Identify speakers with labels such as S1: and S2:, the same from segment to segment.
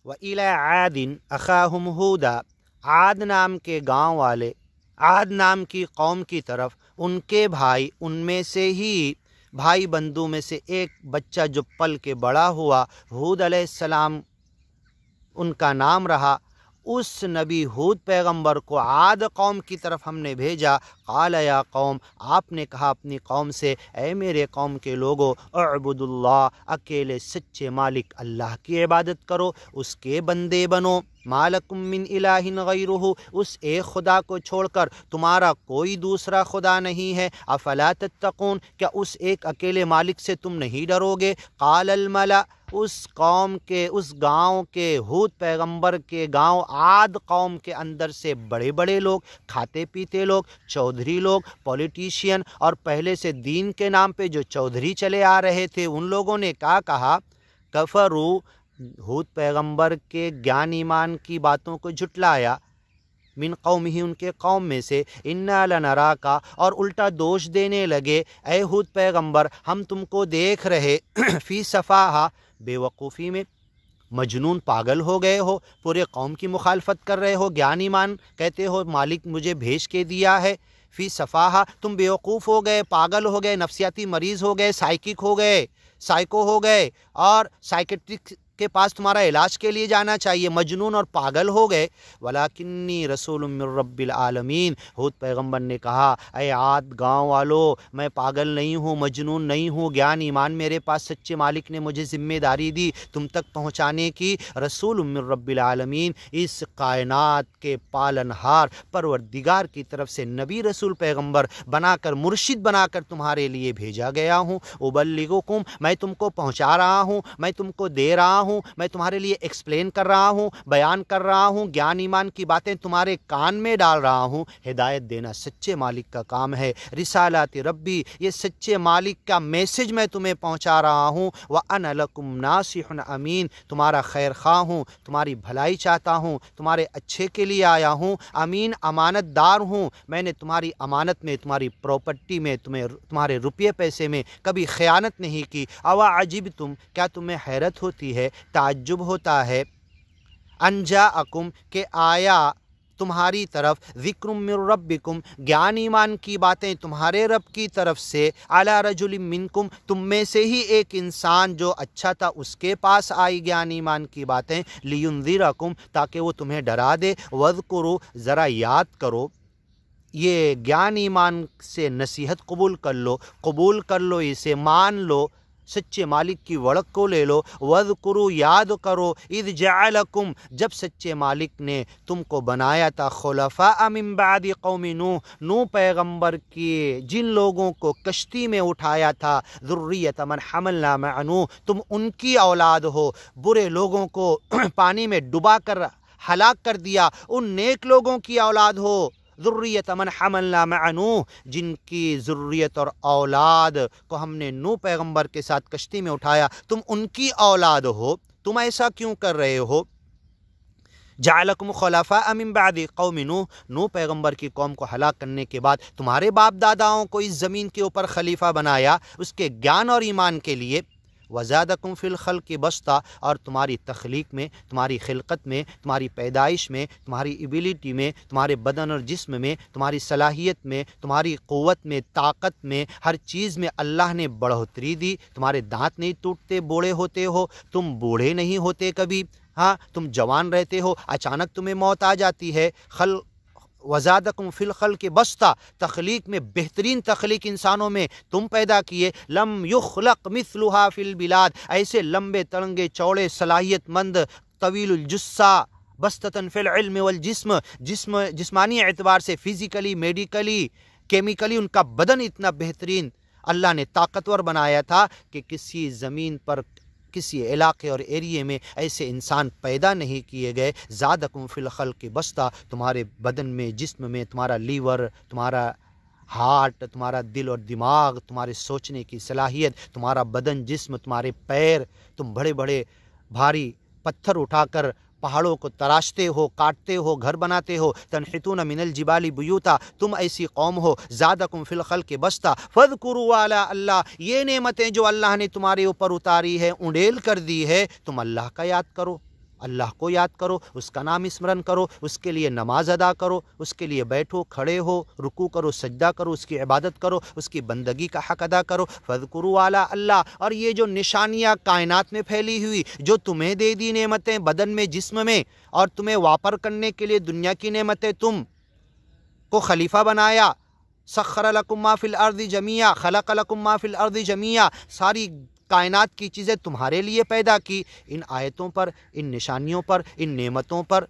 S1: و الی عاد اخاہم ہودا، عاد نام کے گاؤں والے، عاد نام کی قوم کی طرف ان کے بھائی، ان میں سے ہی بھائی بندوں میں سے ایک بچہ جو پل کے بڑا ہوا، ہود علیہ السلام ان کا نام رہا، اس نبی ہود پیغمبر کو عاد قوم کی طرف ہم نے بھیجا۔ قال یا قوم، آپ نے کہا اپنی قوم سے، اے میرے قوم کے لوگو، اعبد اللہ، اکیلے سچے مالک اللہ کی عبادت کرو، اس کے بندے بنو، ما لکم من الہ غیرہ، اس ایک خدا کو چھوڑ کر تمہارا کوئی دوسرا خدا نہیں ہے، افلا تتقون، کیا اس ایک اکیلے مالک سے تم نہیں ڈرو گے؟ قال الملأ، اس قوم کے، اس گاؤں کے، ہود پیغمبر کے گاؤں عاد قوم کے اندر سے بڑے بڑے لوگ، کھاتے پیتے لوگ، چودھری لوگ، پولیٹیشین، اور پہلے سے دین کے نام پہ جو چودھری چلے آ رہے تھے، ان لوگوں نے کیا کہا؟ کفروا، ہود پیغمبر کے گیان ایمان کی باتوں کو جھٹلایا، من قوم ہی، ان کے قوم میں سے، انا لنراک، اور الٹا دوش دینے لگے، اے ہود پیغمبر ہم تم کو دیکھ رہے فی صفاحہ، بے وقوفی میں، مجنون پاگل ہو گئے ہو، پورے قوم کی مخالفت کر رہے ہو، گیان ایمان کہتے ہو مالک مجھے بھیج کے دیا ہے، فی صفاحہ، تم بے وقوف ہو گئے، پاگل ہو گئے، نفسیاتی مریض ہو گئے، سائیکک ہو گئے، سائیکو ہو گئے، اور سائیکٹرک کے پاس تمہارا علاج کے لیے جانا چاہیے، مجنون اور پاگل ہو گئے۔ وَلَكِنِّي رَسُولٌ مِّن رَّبِّ الْعَالَمِينَ، ہود پیغمبر نے کہا، اے عاد گاؤں والو، میں پاگل نہیں ہوں، مجنون نہیں ہوں، گیان ایمان میرے پاس سچے مالک نے مجھے ذمہ داری دی تم تک پہنچانے کی، رسول من رب العالمین، اس کائنات کے پالنہار پروردگار کی طرف سے نبی رسول پیغمبر بنا کر، مرشد بنا کر تمہارے لیے بھیجا گیا ہوں، ابلغکم، میں تم کو پہنچا رہا ہوں، میں تم کو دے رہا ہوں، میں تمہارے لیے ایکسپلین کر رہا ہوں، بیان کر رہا ہوں، گیان ایمان کی باتیں تمہارے کان میں ڈال رہا ہوں، ہدایت دینا سچے مالک کا کام ہے، رسالات ربی، یہ سچے مالک کا میسج میں تمہیں پہنچا رہا ہوں، وَأَنَا لَكُمْ نَاصِحٌ امین، تمہارا خیر خواہ ہوں، تمہاری بھلائی چاہتا ہوں، تمہارے اچھے کے لیے آیا ہوں، امین، امانت دار ہوں، میں نے تمہاری امانت میں، تمہاری پراپرٹی میں، تمہارے روپیے پیسے میں کبھی خیانت نہیں کی۔ اَوَعَجِبْتُمْ، کیا تمہیں حیرت ہوتی ہے، تعجب ہوتا ہے، ان جاءکم، کہ آیا تمہاری طرف، ذکر من ربکم، گیان ایمان کی باتیں تمہارے رب کی طرف سے، علی رجل منکم، تم میں سے ہی ایک انسان جو اچھا تھا اس کے پاس آئی گیان ایمان کی باتیں، لینذرکم، تاکہ وہ تمہیں ڈرا دے، واذکروا، ذرا یاد کرو، یہ گیان ایمان سے نصیحت قبول کر لو اسے، مان لو، سچے مالک کی وڑک کو لے لو، وَاذْكُرُوا، یاد کرو، اذ جعلکم، جب سچے مالک نے تم کو بنایا تھا، خلفاء من بعد قوم نوح پیغمبر کی جن لوگوں کو کشتی میں اٹھایا تھا، ذریۃ من حملنا مع نوح، تم ان کی اولاد ہو، برے لوگوں کو پانی میں ڈبا کر ہلاک کر دیا، ان نیک لوگوں کی اولاد ہو، ذریۃ من حملنا مع نوح، جن کی ذریت اور اولاد کو ہم نے نوح پیغمبر کے ساتھ کشتی میں اٹھایا، تم ان کی اولاد ہو، تم ایسا کیوں کر رہے ہو؟ جعلکم خلفاء من بعد قوم نوح پیغمبر کی قوم کو ہلاک کرنے کے بعد تمہارے باپ داداؤں کو اس زمین کے اوپر خلیفہ بنایا، اس کے گیان اور ایمان کے لیے، وزادکم فی الخلق بسطا، اور تمہاری تخلیق میں، تمہاری خلقت میں، تمہاری پیدائش میں، تمہاری ایبیلٹی میں، تمہارے بدن اور جسم میں، تمہاری صلاحیت میں، تمہاری قوت میں، طاقت میں، ہر چیز میں اللہ نے بڑھوتری دی، تمہارے دانت نہیں ٹوٹتے، بوڑھے ہوتے ہو، تم بوڑھے نہیں ہوتے کبھی، ہاں تم جوان رہتے ہو، اچانک تمہیں موت آ جاتی ہے، وزادکم فی الخلق بسطا، تخلیق میں بہترین تخلیق انسانوں میں تم پیدا کیے، لم یخلق مثلها فی البلاد، ایسے لمبے تڑنگے چوڑے صلاحیت مند، طویل الجثہ، بسطۃ فی العلم والجسم، جسمانی اعتبار سے، فزیکلی، میڈیکلی، کیمیکلی ان کا بدن اتنا بہترین اللہ نے طاقتور بنایا تھا کہ کسی زمین پر، کسی علاقے اور ایریے میں ایسے انسان پیدا نہیں کیے گئے۔ زادکم فی الخلق بسطا، تمہارے بدن میں، جسم میں، تمہارا لیور، تمہارا ہارٹ، تمہارا دل اور دماغ، تمہارے سوچنے کی صلاحیت، تمہارا بدن، جسم، تمہارے پیر، تم بڑے بڑے بھاری پتھر اٹھا کر پہاڑوں کو تراشتے ہو، کاٹتے ہو، گھر بناتے ہو، تنحتون من الجبال بیوتا، تم ایسی قوم ہو، زادکم فی الخلق بسطا، فاذکروا آلاء اللہ، یہ نعمتیں جو اللہ نے تمہارے اوپر اتاری ہے، انڈیل کر دی ہے، تم اللہ کا یاد کرو، اللہ کو یاد کرو، اس کا نام اسمرن کرو، اس کے لیے نماز ادا کرو، اس کے لیے بیٹھو، کھڑے ہو، رکوع کرو، سجدہ کرو، اس کی عبادت کرو، اس کی بندگی کا حق ادا کرو۔ فاذکروا اعلیٰ اللہ، اور یہ جو نشانیاں کائنات میں پھیلی ہوئی، جو تمہیں دے دی نعمتیں بدن میں، جسم میں، اور تمہیں واپر کرنے کے لیے دنیا کی نعمتیں، تم کو خلیفہ بنایا، سخر لکم ما فی الارض جمیعا، خلق لکم ما فی الارض جمیعا، ساری کائنات کی چیزیں تمہارے لیے پیدا کی، ان آیتوں پر، ان نشانیوں پر، ان نعمتوں پر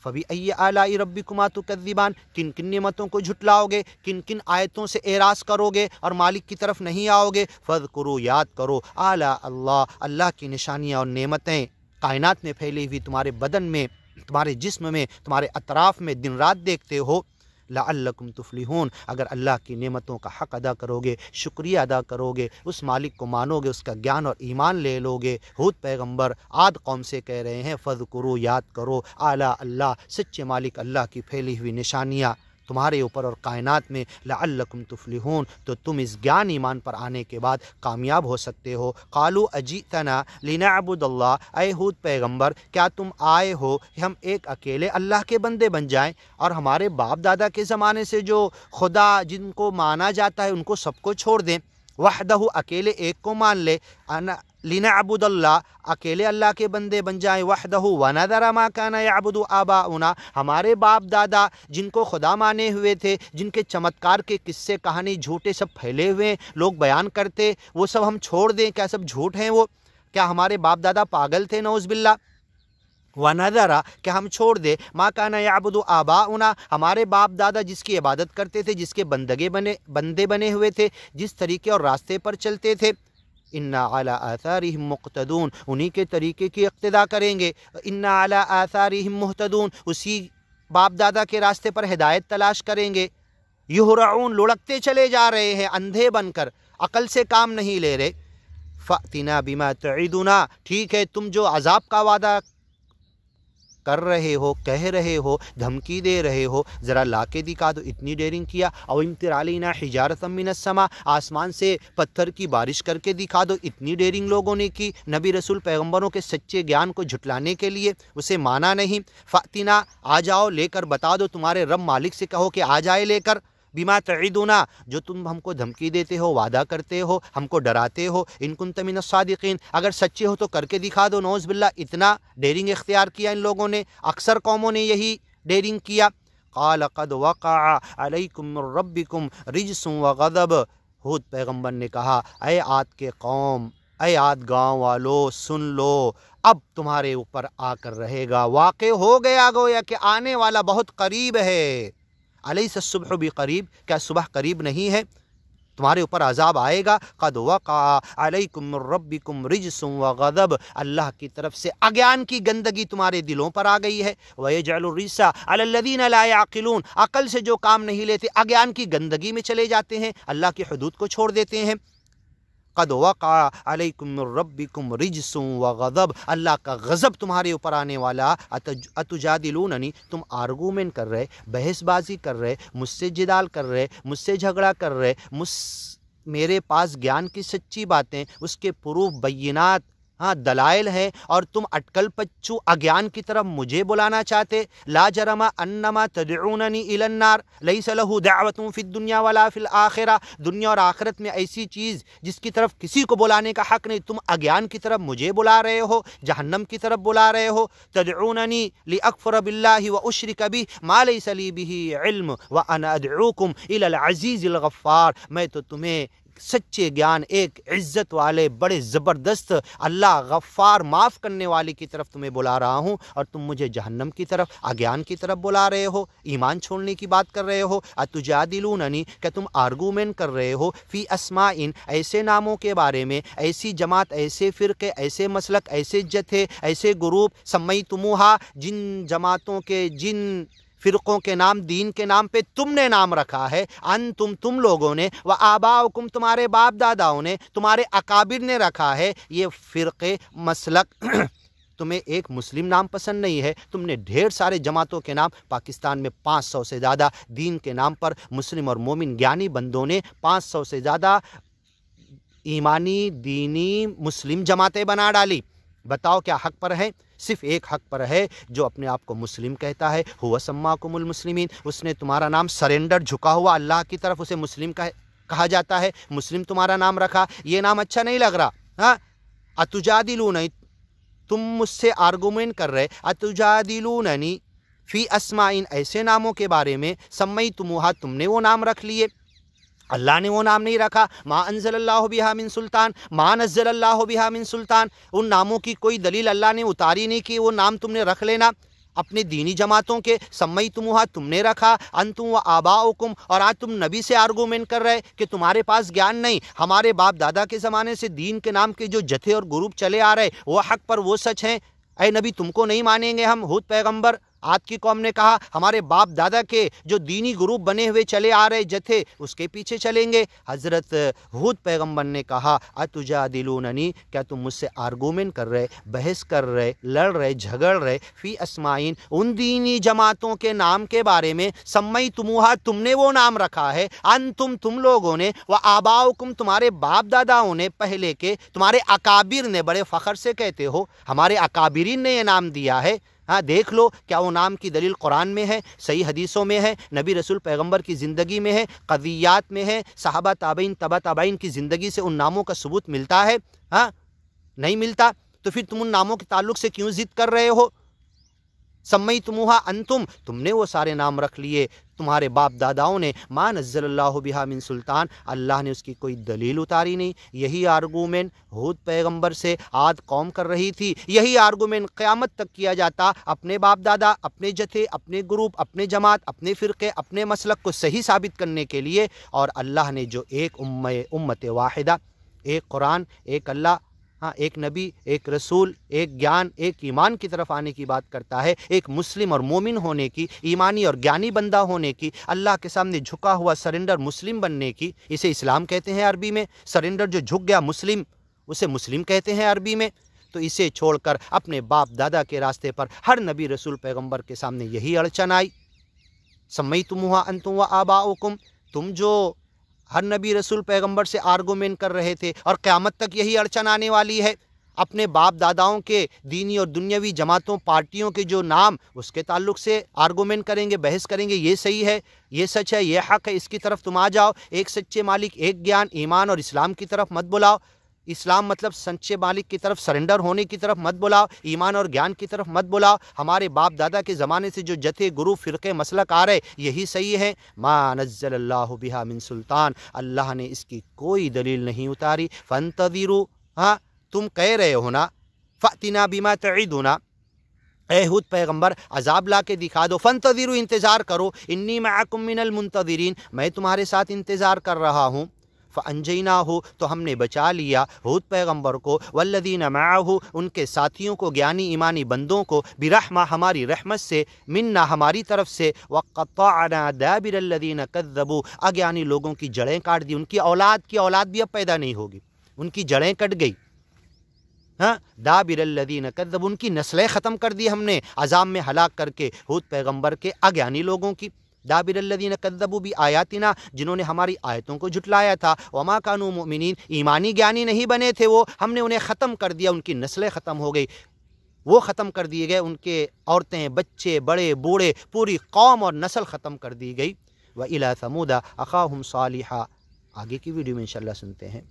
S1: فَبِأَيِّ آلَاءِ رَبِّكُمَا تُكَذِّبَانِ، کن کن نعمتوں کو جھٹلاؤ گے، کن کن آیتوں سے اعراض کرو گے اور مالک کی طرف نہیں آؤ گے۔ فَاذْكُرُوا، یاد کرو، آلاء اللہ، اللہ کی نشانیاں اور نعمتیں کائنات میں پھیلی ہوئی تمہارے بدن میں، تمہارے جسم میں، تمہارے اطراف میں دن رات دیکھتے ہو۔ لعلکم تفلحون، اگر اللہ کی نعمتوں کا حق ادا کرو گے، شکریہ ادا کرو گے، اس مالک کو مانو گے، اس کا گیان اور ایمان لے لو گے۔ ہود پیغمبر عاد قوم سے کہہ رہے ہیں فذکروا، یاد کرو، اعلیٰ اللہ، سچے مالک اللہ کی پھیلی ہوئی نشانیاں تمہارے اوپر اور کائنات میں، لعلکم تفلحون، تو تم اس گیان ایمان پر آنے کے بعد کامیاب ہو سکتے ہو۔ قالوا اجئتنا لنعبد اللہ، اے ہود پیغمبر، کیا تم آئے ہو کہ ہم ایک اکیلے اللہ کے بندے بن جائیں، اور ہمارے باپ دادا کے زمانے سے جو خدا جن کو مانا جاتا ہے ان کو سب کو چھوڑ دیں، وحدہ، اکیلے ایک کو مان لے، لنعبد اللہ، اکیلے اللہ کے بندے بن جائیں، وحدہ، ونذر ما کان یعبد آباؤنا، ہمارے باپ دادا جن کو خدا مانے ہوئے تھے، جن کے چمتکار کے قصے کہانی جھوٹے سب پھیلے ہوئے لوگ بیان کرتے، وہ سب ہم چھوڑ دیں؟ کیا سب جھوٹ ہیں وہ؟ کیا ہمارے باپ دادا پاگل تھے؟ نعوذ باللہ۔ وَنَذَرَ، کہ ہم چھوڑ دے، مَا كَانَ يَعْبُدُ آبَاؤُنَا، ہمارے باپ دادا جس کی عبادت کرتے تھے، جس کے بندے بنے ہوئے تھے، جس طریقے اور راستے پر چلتے تھے، اِنَّا عَلَىٰ آثَارِهِمْ مُقْتَدُونَ، انہی کے طریقے کی اقتداء کریں گے، اِنَّا عَلَىٰ آثَارِهِمْ مُهْتَدُونَ، اسی باپ دادا کے راستے پر ہدایت تلاش کریں گے۔ یُہْرَعُونَ، لڑکتے چلے جا رہے ہیں اندھے بن کر، عقل سے کام نہیں لے رہے۔ فَأْتِنَا بِمَا تَعِدُنَا، ٹھیک ہے، تم جو عذاب کا وعدہ کر رہے ہو، کہہ رہے ہو، دھمکی دے رہے ہو، ذرا لا کے دکھا دو، اتنی ڈیرنگ کیا۔ او امطر علینا حجارۃ من السماء، آسمان سے پتھر کی بارش کر کے دکھا دو، اتنی ڈیرنگ لوگوں نے کی نبی رسول پیغمبروں کے سچے گیان کو جھٹلانے کے لیے، اسے مانا نہیں۔ فاتنا، آ جاؤ، لے کر بتا دو، تمہارے رب مالک سے کہو کہ آ جائے لے کر، بما تعیدنا، جو تم ہم کو دھمکی دیتے ہو، وعدہ کرتے ہو، ہم کو ڈراتے ہو، ان کنت من الصادقین، اگر سچے ہو تو کر کے دکھا دو۔ نعوذ باللہ، اتنا ڈیرنگ اختیار کیا ان لوگوں نے، اکثر قوموں نے یہی ڈیرنگ کیا۔ قال قد وقع علیکم من ربکم رجس وغضب، ہود پیغمبر نے کہا، اے عاد کے قوم، اے عاد گاؤں والو، سن لو، اب تمہارے اوپر آ کر رہے گا، واقع ہو گیا، گویا کہ آنے والا بہت قریب ہے۔ الیس الصبح بقریب، کیا صبح قریب نہیں ہے؟ تمہارے اوپر عذاب آئے گا۔ قد وقع علیکم من ربکم رجس وغضب، اللہ کی طرف سے اگیان کی گندگی تمہارے دلوں پر آ گئی ہے۔ ویجعل الرجس علی الذین لا یعقلون، عقل سے جو کام نہیں لیتے اگیان کی گندگی میں چلے جاتے ہیں، اللہ کی حدود کو چھوڑ دیتے ہیں۔ قد وقع علیکم من ربکم رجس وغضب، اللہ کا غضب تمہارے اوپر آنے والا۔ اتجادلوننی، تم آرگومنٹ کر رہے، بحث بازی کر رہے، مجھ سے جدال کر رہے، مجھ سے جھگڑا کر رہے، میرے پاس گیان کی سچی باتیں، اس کے پروف، بینات، دلائل ہیں، اور تم اٹکل پچو اگیان کی طرف مجھے بلانا چاہتے۔ لا جرم انما تدعوننی الی النار لیس له دعوت فی الدنیا ولا فی الآخرہ، دنیا اور آخرت میں ایسی چیز جس کی طرف کسی کو بلانے کا حق نہیں، تم اگیان کی طرف مجھے بلا رہے ہو، جہنم کی طرف بلا رہے ہو۔ تدعوننی لاکفر باللہ واشرک بہ ما لیس لی بہ علم وانا ادعوکم الی العزیز الغفار، میں تو تمہیں سچے گیان، ایک عزت والے بڑے زبردست اللہ غفار معاف کرنے والے کی طرف تمہیں بلا رہا ہوں، اور تم مجھے جہنم کی طرف، اگیان کی طرف بلا رہے ہو، ایمان چھوڑنے کی بات کر رہے ہو۔ اتجادلوننی، کہ تم آرگومنٹ کر رہے ہو، فی اسماء، ایسے ناموں کے بارے میں، ایسی جماعت، ایسے فرقے، ایسے مسلک، ایسے جتھے، ایسے گروپ، سمیتموہا، جن جماعتوں کے، جن فرقوں کے نام، دین کے نام پہ تم نے نام رکھا ہے، تم لوگوں نے، وآباؤکم، تمہارے باپ داداؤں نے، تمہارے اکابر نے رکھا ہے، یہ فرقے، مسلک تمہیں ایک مسلم نام پسند نہیں ہے، تم نے ڈھیر سارے جماعتوں کے نام، پاکستان میں 500 سے زیادہ دین کے نام پر مسلم اور مومن گیانی بندوں نے 500 سے زیادہ ایمانی، دینی، مسلم جماعتیں بنا ڈالی، بتاؤ کیا حق پر ہے؟ صرف ایک حق پر ہے، جو اپنے آپ کو مسلم کہتا ہے، ہوا سماکم المسلمین، اس نے تمہارا نام سرنڈر جھکا ہوا اللہ کی طرف اسے مسلم کہا جاتا ہے، مسلم تمہارا نام رکھا، یہ نام اچھا نہیں لگ رہا، ہاں اتجادلوننی، تم مجھ سے آرگومنٹ کر رہے، اتجادلوننی فی اسماء، ایسے ناموں کے بارے میں، سمیتموہا، تم نے وہ نام رکھ لیے، اللہ نے وہ نام نہیں رکھا، ما انزل اللہ بہا من سلطان، ما نزل اللہ بہا من سلطان، ان ناموں کی کوئی دلیل اللہ نے اتاری نہیں کہ وہ نام تم نے رکھ لینا اپنے دینی جماعتوں کے، سمیتموہا، تم نے رکھا، انتم و آباؤکم، اور آج تم نبی سے آرگومنٹ کر رہے کہ تمہارے پاس گیان نہیں، ہمارے باپ دادا کے زمانے سے دین کے نام کے جو جتھے اور گروپ چلے آ رہے وہ حق پر وہ سچ ہیں، اے نبی تم کو نہیں مانیں گے ہم۔ ہود پیغمبر عاد کی قوم نے کہا ہمارے باپ دادا کے جو دینی گروپ بنے ہوئے چلے آ رہے جتھے اس کے پیچھے چلیں گے۔ حضرت ہود پیغمبر نے کہا اتجادلوننی، کیا تم مجھ سے آرگومنٹ کر رہے، بحث کر رہے، لڑ رہے، جھگڑ رہے، فی اسماعین، ان دینی جماعتوں کے نام کے بارے میں، سمیتموہا، تم نے وہ نام رکھا ہے، انتم، تم لوگوں نے، و آباؤکم، تمہارے باپ داداؤں نے پہلے کے، تمہارے اکابر نے، بڑے فخر سے کہتے ہو ہمارے اکابرین نے یہ نام دیا ہے، ہاں دیکھ لو کیا وہ نام کی دلیل قرآن میں ہے، صحیح حدیثوں میں ہے، نبی رسول پیغمبر کی زندگی میں ہے، قضیات میں ہے، صحابہ تابعین تبع تابعین کی زندگی سے ان ناموں کا ثبوت ملتا ہے؟ ہاں نہیں ملتا، تو پھر تم ان ناموں کے تعلق سے کیوں ضد کر رہے ہو؟ سمیتموہا انتم، تم نے وہ سارے نام رکھ لیے تمہارے باپ داداؤں نے، ما نزل اللہ بہا من سلطان، اللہ نے اس کی کوئی دلیل اتاری نہیں۔ یہی آرگومنٹ ہود پیغمبر سے عاد قوم کر رہی تھی، یہی آرگومنٹ قیامت تک کیا جاتا اپنے باپ دادا، اپنے جتھے، اپنے گروپ، اپنے جماعت، اپنے فرقے، اپنے مسلک کو صحیح ثابت کرنے کے لیے۔ اور اللہ نے جو ایک امت واحدہ، ایک قرآن، ایک اللہ، ہاں ایک نبی، ایک رسول، ایک گیان، ایک ایمان کی طرف آنے کی بات کرتا ہے، ایک مسلم اور مومن ہونے کی، ایمانی اور گیانی بندہ ہونے کی، اللہ کے سامنے جھکا ہوا سرنڈر مسلم بننے کی، اسے اسلام کہتے ہیں عربی میں، سرنڈر جو جھک گیا مسلم، اسے مسلم کہتے ہیں عربی میں۔ تو اسے چھوڑ کر اپنے باپ دادا کے راستے پر ہر نبی رسول پیغمبر کے سامنے یہی اڑچن آئی، سمیتموہا انتم و آباؤکم، تم جو ہر نبی رسول پیغمبر سے آرگومنٹ کر رہے تھے، اور قیامت تک یہی اڑچن آنے والی ہے، اپنے باپ داداؤں کے دینی اور دنیاوی جماعتوں، پارٹیوں کے جو نام، اس کے تعلق سے آرگومنٹ کریں گے، بحث کریں گے، یہ صحیح ہے، یہ سچ ہے، یہ حق ہے، اس کی طرف تم آ جاؤ، ایک سچے مالک، ایک گیان، ایمان اور اسلام کی طرف مت بلاؤ، اسلام مطلب سچے مالک کی طرف سرنڈر ہونے کی طرف مت بلاؤ، ایمان اور گیان کی طرف مت بلاؤ، ہمارے باپ دادا کے زمانے سے جو جتھے گروپ فرقے مسلک آ رہے یہی صحیح ہے، ما نزل اللہ بہا من سلطان، اللہ نے اس کی کوئی دلیل نہیں اتاری، فانتظروا، ہاں تم کہہ رہے ہو نا، فأتنا بما تعدنا، اے ہود پیغمبر عذاب لا کے دکھا دو، فانتظروا، انتظار کرو، انی معکم من المنتظرین، میں تمہارے ساتھ انتظار کر رہا ہوں۔ فانجیناہ، تو ہم نے بچا لیا ہود پیغمبر کو، والذین معہ، ان کے ساتھیوں کو، گیانی ایمانی بندوں کو، برحمہ، ہماری رحمت سے، منا، ہماری طرف سے، وقطعنا دابر الذین کذبوا، اگیانی لوگوں کی جڑیں کاٹ دی، ان کی اولاد بھی اب پیدا نہیں ہوگی، ان کی جڑیں کٹ گئی، ہاں دابر الذین کذبوا، ان کی نسلیں ختم کر دی ہم نے عذاب میں ہلاک کر کے ہود پیغمبر کے اگیانی لوگوں کی، دابر الذین کذبوا بآیاتنا، جنہوں نے ہماری آیتوں کو جھٹلایا تھا، وما کانوا مؤمنین، ایمانی گیانی نہیں بنے تھے وہ، ہم نے انہیں ختم کر دیا، ان کی نسلیں ختم ہو گئی، وہ ختم کر دیے گئے، ان کے عورتیں، بچے، بڑے بوڑھے، پوری قوم اور نسل ختم کر دی گئی۔ وإلی ثمود أخاهم صالحا، آگے کی ویڈیو میں انشاءاللہ سنتے ہیں۔